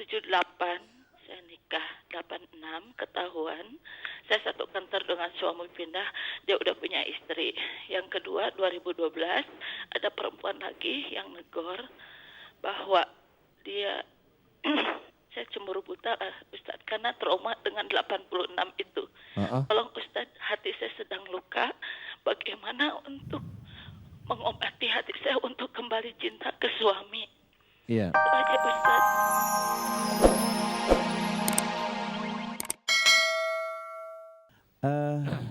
78 saya nikah, 86 ketahuan. Saya satu kantor dengan suami pindah, dia udah punya istri. Yang kedua 2012 ada perempuan lagi yang negor bahwa dia saya cemburu buta lah Ustadz karena trauma dengan 86 itu. Tolong Ustadz, hati saya sedang luka. Bagaimana untuk mengobati hati saya untuk kembali cinta ke suami? Iya. Itu aja Ustadz.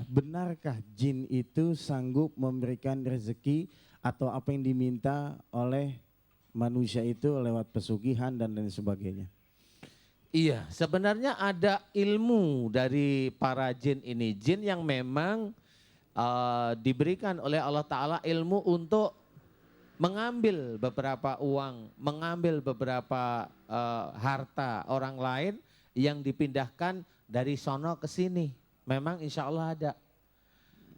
Benarkah jin itu sanggup memberikan rezeki atau apa yang diminta oleh manusia itu lewat pesugihan dan lain sebagainya? Iya, sebenarnya ada ilmu dari para jin ini. Jin yang memang diberikan oleh Allah Ta'ala ilmu untuk mengambil beberapa uang, mengambil beberapa harta orang lain yang dipindahkan dari sono ke sini. Memang insya Allah ada.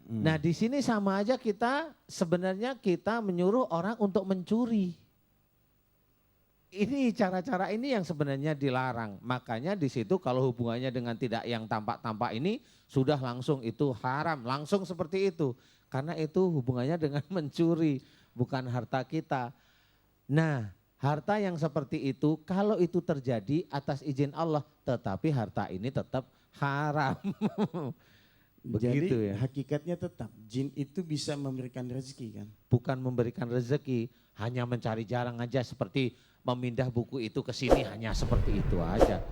Nah di sini sama aja kita sebenarnya kita menyuruh orang untuk mencuri. Ini cara-cara ini yang sebenarnya dilarang. Makanya di situ kalau hubungannya dengan tidak yang tampak-tampak ini sudah langsung itu haram, langsung seperti itu. Karena itu hubungannya dengan mencuri, bukan harta kita. Nah, harta yang seperti itu kalau itu terjadi atas izin Allah, tetapi harta ini tetap haram. Begitu. Jadi ya. hakikatnya tetap jin itu bisa memberikan rezeki kan? Bukan memberikan rezeki, hanya mencari jalan aja seperti memindah buku itu ke sini, hanya seperti itu aja.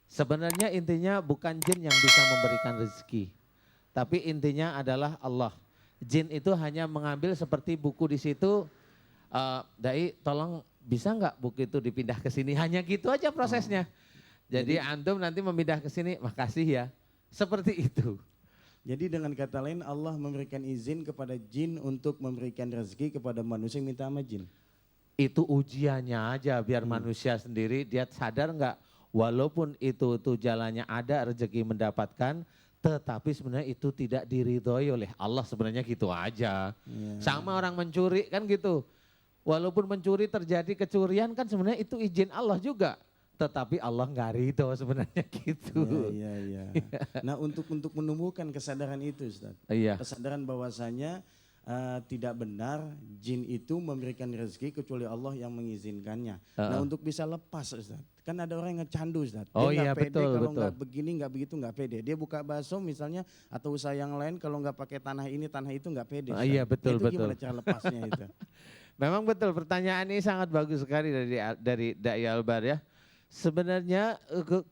Sebenarnya intinya bukan jin yang bisa memberikan rezeki, tapi intinya adalah Allah. Jin itu hanya mengambil seperti buku di situ, Dai tolong bisa nggak buku itu dipindah ke sini, hanya gitu aja prosesnya. Jadi antum nanti memindah ke sini, makasih ya, seperti itu. Jadi dengan kata lain Allah memberikan izin kepada jin untuk memberikan rezeki kepada manusia yang minta sama jin. Itu ujiannya aja biar manusia sendiri dia sadar nggak walaupun itu jalannya ada rezeki mendapatkan, tetapi sebenarnya itu tidak diridhoi oleh Allah, sebenarnya gitu aja. Sama orang mencuri kan gitu. Walaupun mencuri terjadi kecurian kan sebenarnya itu izin Allah juga. Tetapi Allah nggak ridho sebenarnya gitu. Iya. Nah untuk menumbuhkan kesadaran itu Ustaz. Iya. Kesadaran bahwasanya tidak benar jin itu memberikan rezeki kecuali Allah yang mengizinkannya. Nah untuk bisa lepas Ustaz. Kan ada orang yang ngecandu Ustaz. Oh Dia iya pede betul. kalau nggak begini nggak begitu nggak pede. Dia buka bakso misalnya atau usaha yang lain kalau nggak pakai tanah ini tanah itu nggak pede. Ustaz. Iya betul. Itu gimana cara lepasnya itu? Memang betul, pertanyaan ini sangat bagus sekali dari Dai Albar ya. Sebenarnya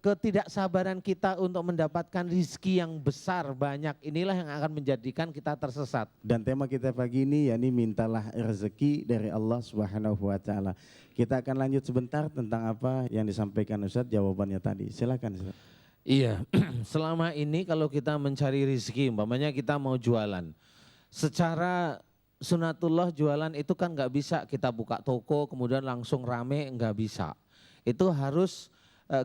ketidaksabaran kita untuk mendapatkan rizki yang besar banyak inilah yang akan menjadikan kita tersesat. Dan tema kita pagi ini yakni mintalah rezeki dari Allah Subhanahu wa taala. Kita akan lanjut sebentar tentang apa yang disampaikan Ustadz jawabannya tadi. Silakan Ustadz. Iya, selama ini kalau kita mencari rizki, umpamanya kita mau jualan. Secara sunatullah jualan itu kan nggak bisa kita buka toko kemudian langsung rame, nggak bisa. Itu harus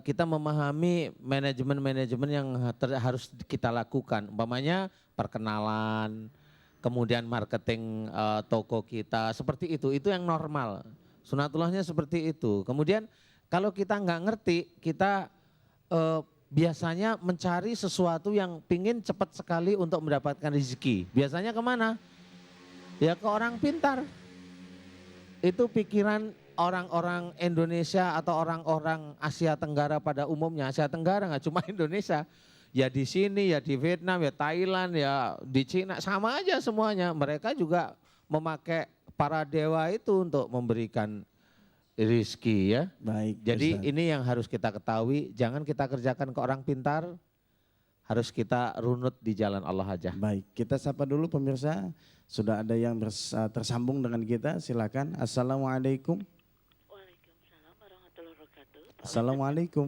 kita memahami manajemen-manajemen yang harus kita lakukan. Umpamanya perkenalan, kemudian marketing toko kita, seperti itu yang normal. Sunatullahnya seperti itu. Kemudian kalau kita nggak ngerti, kita biasanya mencari sesuatu yang pingin cepat sekali untuk mendapatkan rezeki. Biasanya kemana? Ya ke orang pintar. Itu pikiran orang-orang Indonesia atau orang-orang Asia Tenggara pada umumnya. Asia Tenggara nggak cuma Indonesia, ya di sini, ya di Vietnam, ya Thailand, ya di Cina, sama aja semuanya. Mereka juga memakai para dewa itu untuk memberikan rizki ya. Baik. Jadi Ustaz. ini yang harus kita ketahui, jangan kita kerjakan ke orang pintar, harus kita runut di jalan Allah aja. Baik, kita sapa dulu pemirsa. Sudah ada yang tersambung dengan kita, silakan. Assalamualaikum. Waalaikumsalam warahmatullahi wabarakatuh. Assalamualaikum.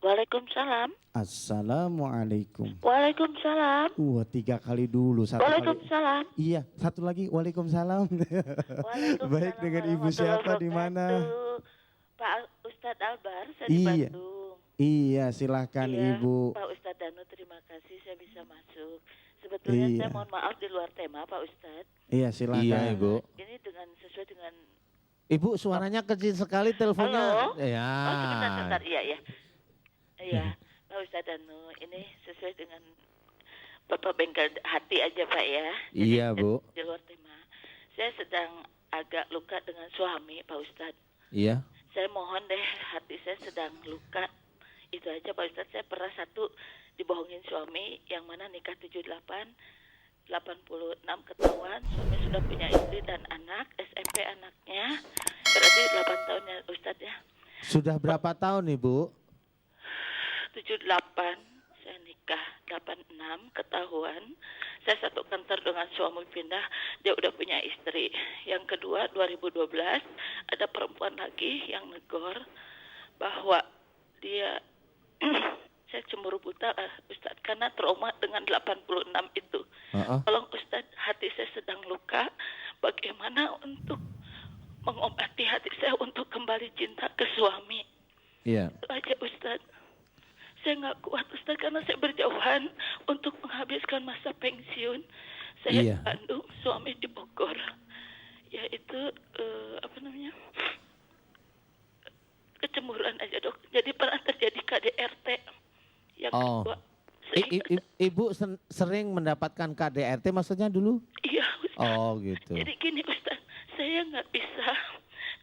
Waalaikumsalam. Assalamualaikum. Waalaikumsalam. 3 kali dulu. Satu kali. Waalaikumsalam. Iya, satu lagi. Waalaikumsalam. Waalaikumsalam Baik, dengan ibu siapa di mana? Pak Ustadz Albar, saya Iya. di Bandung. Iya, silahkan Iya, ibu. Pak Ustadz Danu, terima kasih saya bisa masuk. Sebetulnya Iya. saya mohon maaf di luar tema Pak Ustadz. Iya, silakan. Iya Ibu. Ini sesuai dengan Ibu suaranya kecil sekali teleponnya. Halo? Ya. Oh sebentar, iya ya. Iya, Pak Ustadz Danu, ini sesuai dengan Bapak bengkel hati aja Pak ya. Jadi, Iya Bu. di luar tema. Saya sedang agak luka dengan suami Pak Ustadz. Iya. Saya mohon deh, hati saya sedang luka. Itu aja Pak Ustadz, saya pernah satu dibohongin suami yang mana nikah 78, 86 ketahuan, suami sudah punya istri dan anak, SMP anaknya, berarti 8 tahun ya Ustadz ya. Sudah berapa tahun Ibu? 78, saya nikah 86, ketahuan. Saya satu kantor dengan suami pindah, dia udah punya istri. Yang kedua 2012 ada perempuan lagi yang negor bahwa dia saya cemburu buta Ustadz karena trauma dengan 86 itu. Tolong Ustadz, hati saya sedang luka, bagaimana untuk mengobati hati saya untuk kembali cinta ke suami. Iya. Itu aja Ustadz. Saya nggak kuat Ustadz karena saya berjauhan untuk menghabiskan masa pensiun. Saya di Bandung, suami di Bogor. Yaitu kecemburuan aja dok. Jadi pernah terjadi KDRT. Yang kedua, Ibu sering mendapatkan KDRT maksudnya dulu? Iya Ustadz. Oh gitu. Jadi gini Ustadz, saya nggak bisa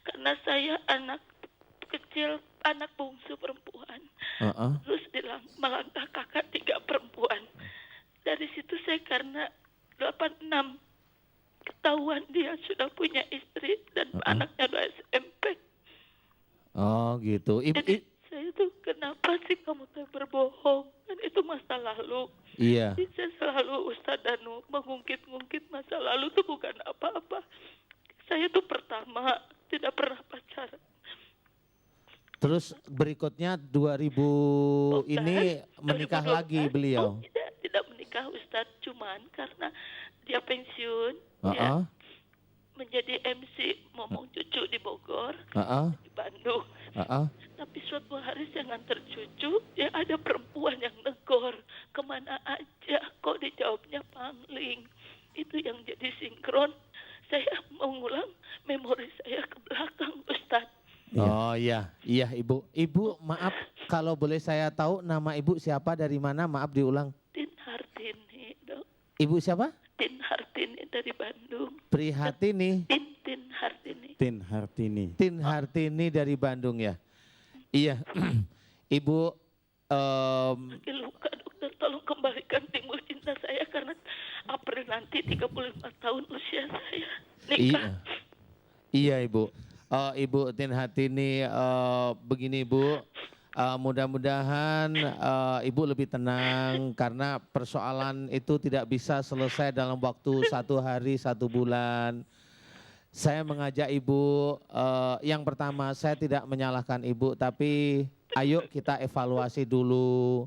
karena saya anak kecil, anak bungsu perempuan. Terus melangkah kakak 3 perempuan. Dari situ saya karena 86 ketahuan dia sudah punya istri dan anaknya 2 SMP. Oh gitu. Jadi saya tuh kenapa sih kamu tuh berbohong? Kan itu masa lalu. Iya. Jadi saya selalu Ustadz Danu mengungkit-ungkit masa lalu tuh bukan apa-apa. Saya tuh pertama tidak pernah pacaran. Terus berikutnya 2000 ini menikah 2012, lagi beliau? Oh, tidak menikah Ustadz, cuman karena dia pensiun, dia menjadi MC ngomong cucu di Bogor, di Bandung. Tapi suatu hari saya nganter cucu, dia ada perempuan yang negor, kemana aja, kok dijawabnya pangling. Itu yang jadi sinkron, saya mengulang memori saya ke belakang Ustadz. Oh iya Ibu. Ibu maaf kalau boleh saya tahu nama Ibu siapa, dari mana, maaf diulang. Tin Hartini dok. Ibu siapa? Tin Hartini dari Bandung. Prihatini. Tin Hartini. Tin Hartini. Tin Hartini dari Bandung ya. Iya. Ibu luka dokter, tolong kembalikan timbul cinta saya karena April nanti 35 tahun usia saya nikah. Iya Ibu. Ibu Tin Hartini, begini Ibu, mudah-mudahan Ibu lebih tenang karena persoalan itu tidak bisa selesai dalam waktu 1 hari 1 bulan. Saya mengajak Ibu, yang pertama saya tidak menyalahkan Ibu, tapi ayo kita evaluasi dulu.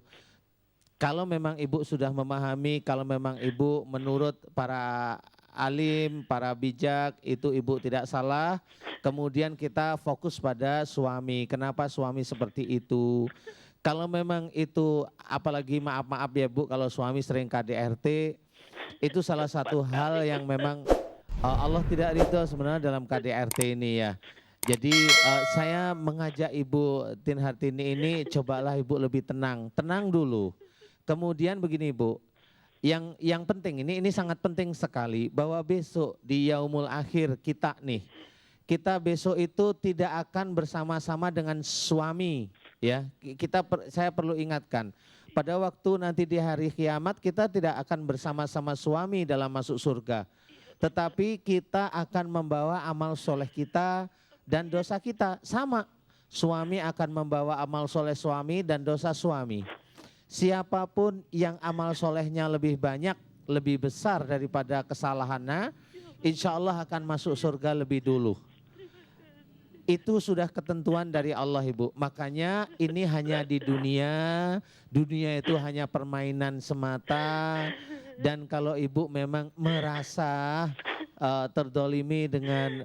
Kalau memang Ibu sudah memahami, kalau memang Ibu menurut para alim, para bijak, itu Ibu tidak salah. Kemudian kita fokus pada suami. Kenapa suami seperti itu? Kalau memang itu, apalagi maaf ya Bu, kalau suami sering KDRT, itu salah satu hal yang memang Allah tidak ridho sebenarnya dalam KDRT ini ya. Jadi saya mengajak Ibu Tin Hartini ini, cobalah Ibu lebih tenang dulu. Kemudian begini Bu, yang penting ini sangat penting sekali bahwa besok di Yaumul Akhir kita nih, kita besok itu tidak akan bersama-sama dengan suami ya. Saya perlu ingatkan, pada waktu nanti di hari kiamat kita tidak akan bersama-sama suami dalam masuk surga. Tetapi kita akan membawa amal soleh kita dan dosa kita sama. Suami akan membawa amal soleh suami dan dosa suami. Siapapun yang amal solehnya lebih banyak, lebih besar daripada kesalahannya, insya Allah akan masuk surga lebih dulu. Itu sudah ketentuan dari Allah Ibu. Makanya ini hanya di dunia, dunia itu hanya permainan semata. Dan kalau Ibu memang merasa terdolimi dengan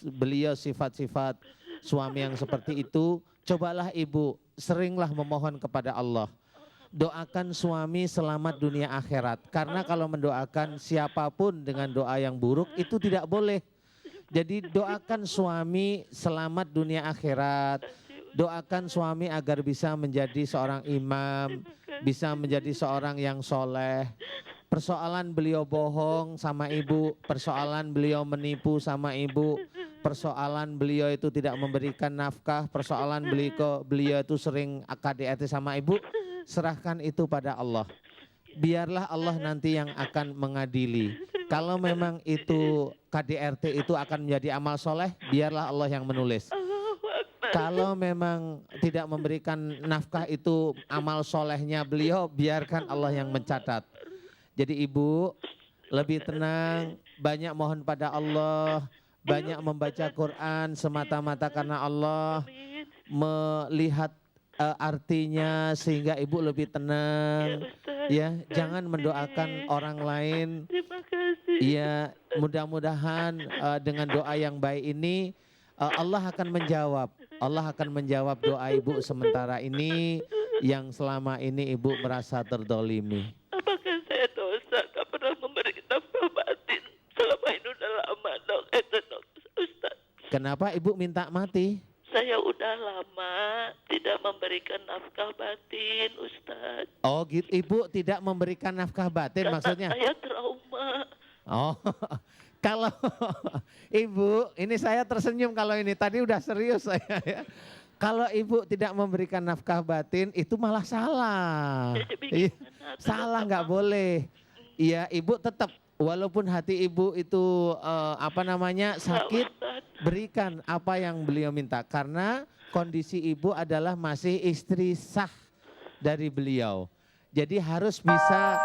beliau sifat-sifat suami yang seperti itu, cobalah Ibu seringlah memohon kepada Allah. Doakan suami selamat dunia akhirat. Karena kalau mendoakan siapapun dengan doa yang buruk itu tidak boleh. Jadi doakan suami selamat dunia akhirat. Doakan suami agar bisa menjadi seorang imam, bisa menjadi seorang yang soleh. Persoalan beliau bohong sama ibu, persoalan beliau menipu sama ibu, persoalan beliau itu tidak memberikan nafkah, persoalan beliau itu sering KDRT sama ibu, serahkan itu pada Allah. Biarlah Allah nanti yang akan mengadili. Kalau memang itu KDRT itu akan menjadi amal soleh, biarlah Allah yang menulis. Kalau memang tidak memberikan nafkah itu amal solehnya beliau, biarkan Allah yang mencatat. Jadi ibu lebih tenang, banyak mohon pada Allah, banyak membaca Quran semata-mata karena Allah, melihat artinya sehingga ibu lebih tenang. Ya, jangan mendoakan orang lain. Terima kasih. Ya, mudah-mudahan dengan doa yang baik ini Allah akan menjawab. Allah akan menjawab doa ibu sementara ini yang selama ini ibu merasa terdolimi. Apakah saya dosa gak pernah memberi nafkah batin selama ini udah lama dok, Ustaz. Kenapa ibu minta mati? Saya udah lama tidak memberikan nafkah batin, Ustaz. Oh gitu, ibu tidak memberikan nafkah batin Karena maksudnya? saya trauma. Oh, kalau ibu, ini saya tersenyum kalau ini, tadi udah serius saya ya. Kalau ibu tidak memberikan nafkah batin itu malah salah. Jadi Iya, salah nggak boleh. Iya, ibu tetap walaupun hati ibu itu sakit, berikan apa yang beliau minta. Karena kondisi ibu adalah masih istri sah dari beliau. Jadi harus bisa